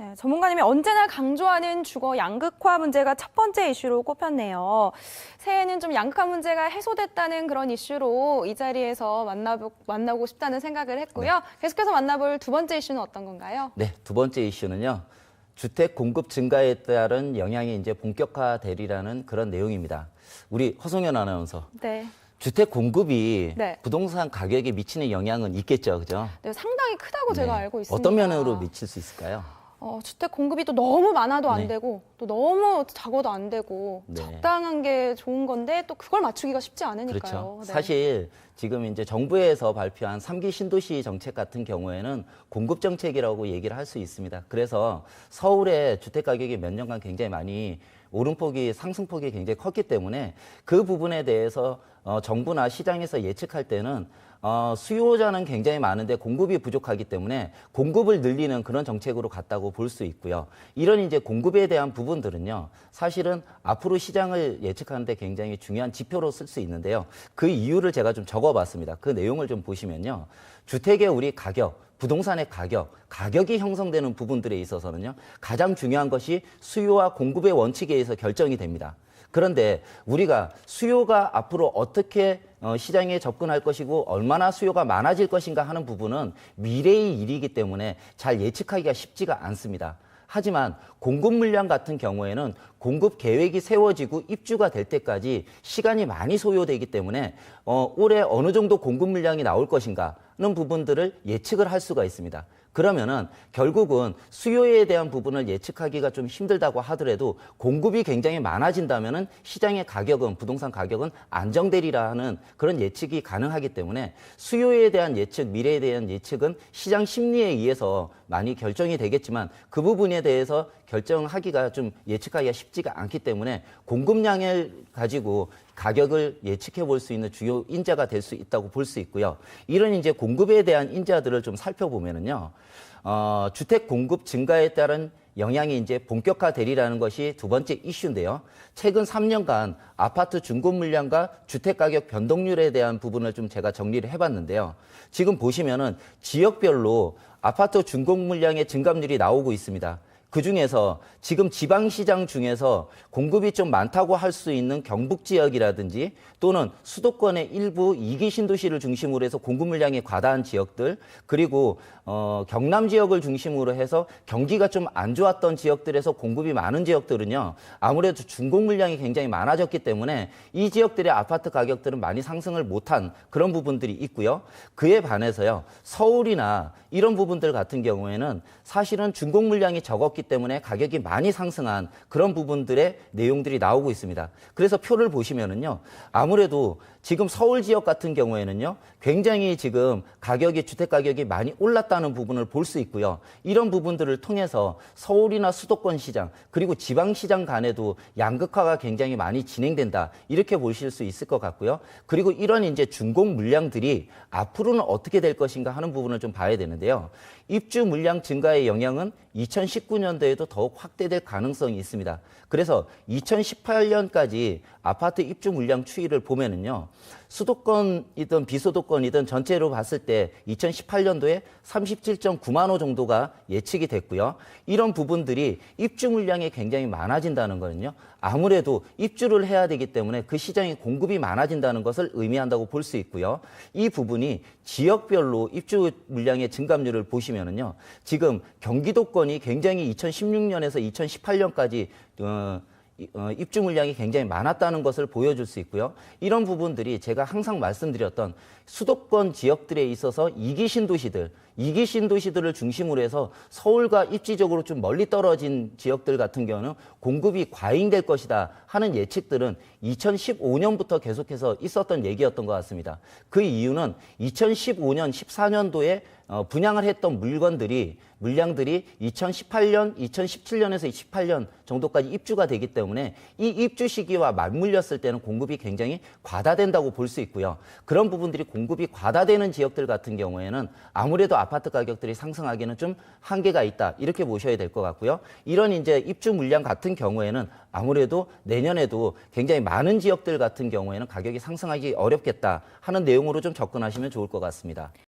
네, 전문가님이 언제나 강조하는 주거 양극화 문제가 첫 번째 이슈로 꼽혔네요. 새해에는 좀 양극화 문제가 해소됐다는 그런 이슈로 이 자리에서 만나고 싶다는 생각을 했고요. 네. 계속해서 만나볼 두 번째 이슈는 어떤 건가요? 네, 두 번째 이슈는요. 주택 공급 증가에 따른 영향이 이제 본격화되리라는 그런 내용입니다. 우리 허송연 아나운서. 네. 주택 공급이 네. 부동산 가격에 미치는 영향은 있겠죠, 그죠? 네, 상당히 크다고 제가 알고 있습니다. 어떤 면으로 미칠 수 있을까요? 주택 공급이 또 너무 많아도 안 네. 되고 또 너무 작아도 안 되고 네. 적당한 게 좋은 건데 또 그걸 맞추기가 쉽지 않으니까요. 그렇죠. 네. 사실 지금 이제 정부에서 발표한 3기 신도시 정책 같은 경우에는 공급 정책이라고 얘기를 할 수 있습니다. 그래서 서울의 주택 가격이 몇 년간 굉장히 많이 오름폭이 상승폭이 굉장히 컸기 때문에 그 부분에 대해서 정부나 시장에서 예측할 때는 수요자는 굉장히 많은데 공급이 부족하기 때문에 공급을 늘리는 그런 정책으로 갔다고 볼 수 있고요. 이런 이제 공급에 대한 부분들은요, 사실은 앞으로 시장을 예측하는데 굉장히 중요한 지표로 쓸 수 있는데요. 그 이유를 제가 좀 적어봤습니다. 그 내용을 좀 보시면요. 주택의 우리 가격, 부동산의 가격이 형성되는 부분들에 있어서는요, 가장 중요한 것이 수요와 공급의 원칙에 의해서 결정이 됩니다. 그런데 우리가 수요가 앞으로 어떻게 시장에 접근할 것이고 얼마나 수요가 많아질 것인가 하는 부분은 미래의 일이기 때문에 잘 예측하기가 쉽지가 않습니다. 하지만 공급 물량 같은 경우에는 공급 계획이 세워지고 입주가 될 때까지 시간이 많이 소요되기 때문에 올해 어느 정도 공급 물량이 나올 것인가는 부분들을 예측을 할 수가 있습니다. 그러면은 결국은 수요에 대한 부분을 예측하기가 좀 힘들다고 하더라도 공급이 굉장히 많아진다면은 시장의 가격은, 부동산 가격은 안정되리라 하는 그런 예측이 가능하기 때문에 수요에 대한 예측, 미래에 대한 예측은 시장 심리에 의해서 많이 결정이 되겠지만 그 부분에 대해서 결정하기가 좀 예측하기가 쉽지가 않기 때문에 공급량을 가지고 가격을 예측해 볼 수 있는 주요 인자가 될 수 있다고 볼 수 있고요. 이런 이제 공급에 대한 인자들을 좀 살펴보면은요, 주택 공급 증가에 따른 영향이 이제 본격화되리라는 것이 두 번째 이슈인데요. 최근 3년간 아파트 중고 물량과 주택 가격 변동률에 대한 부분을 좀 제가 정리를 해봤는데요. 지금 보시면은 지역별로 아파트 중고 물량의 증감률이 나오고 있습니다. 그 중에서 지금 지방시장 중에서 공급이 좀 많다고 할 수 있는 경북 지역이라든지 또는 수도권의 일부 2기 신도시를 중심으로 해서 공급 물량이 과다한 지역들, 그리고 경남 지역을 중심으로 해서 경기가 좀 안 좋았던 지역들에서 공급이 많은 지역들은요, 아무래도 중공 물량이 굉장히 많아졌기 때문에 이 지역들의 아파트 가격들은 많이 상승을 못한 그런 부분들이 있고요. 그에 반해서요, 서울이나 이런 부분들 같은 경우에는 사실은 중공 물량이 적었기 때문에 가격이 많이 상승한 그런 부분들의 내용들이 나오고 있습니다. 그래서 표를 보시면은요, 아무래도 지금 서울 지역 같은 경우에는요, 굉장히 지금 가격이, 주택 가격이 많이 올랐다는 부분을 볼 수 있고요. 이런 부분들을 통해서 서울이나 수도권 시장, 그리고 지방 시장 간에도 양극화가 굉장히 많이 진행된다, 이렇게 보실 수 있을 것 같고요. 그리고 이런 이제 준공 물량들이 앞으로는 어떻게 될 것인가 하는 부분을 좀 봐야 되는데요. 입주 물량 증가의 영향은 2019년도에도 더욱 확대될 가능성이 있습니다. 그래서 2018년까지 아파트 입주 물량 추이를 보면은요, 수도권이든 비수도권이든 전체로 봤을 때 2018년도에 37.9만 호 정도가 예측이 됐고요. 이런 부분들이 입주 물량이 굉장히 많아진다는 거는요, 아무래도 입주를 해야 되기 때문에 그 시장에 공급이 많아진다는 것을 의미한다고 볼 수 있고요. 이 부분이 지역별로 입주 물량의 증감률을 보시면은요, 지금 경기도권이 굉장히 2016년에서 2018년까지 입주 물량이 굉장히 많았다는 것을 보여줄 수 있고요. 이런 부분들이 제가 항상 말씀드렸던 수도권 지역들에 있어서 2기 신도시들을 중심으로 해서 서울과 입지적으로 좀 멀리 떨어진 지역들 같은 경우는 공급이 과잉될 것이다 하는 예측들은 2015년부터 계속해서 있었던 얘기였던 것 같습니다. 그 이유는 2015년, 14년도에 분양을 했던 물량들이 2018년, 2017년에서 28년 정도까지 입주가 되기 때문에 이 입주 시기와 맞물렸을 때는 공급이 굉장히 과다된다고 볼 수 있고요. 그런 부분들이 공급이 과다되는 지역들 같은 경우에는 아무래도 아파트 가격들이 상승하기는 좀 한계가 있다, 이렇게 보셔야 될 것 같고요. 이런 이제 입주 물량 같은 경우에는 아무래도 내년에도 굉장히 많은 지역들 같은 경우에는 가격이 상승하기 어렵겠다 하는 내용으로 좀 접근하시면 좋을 것 같습니다.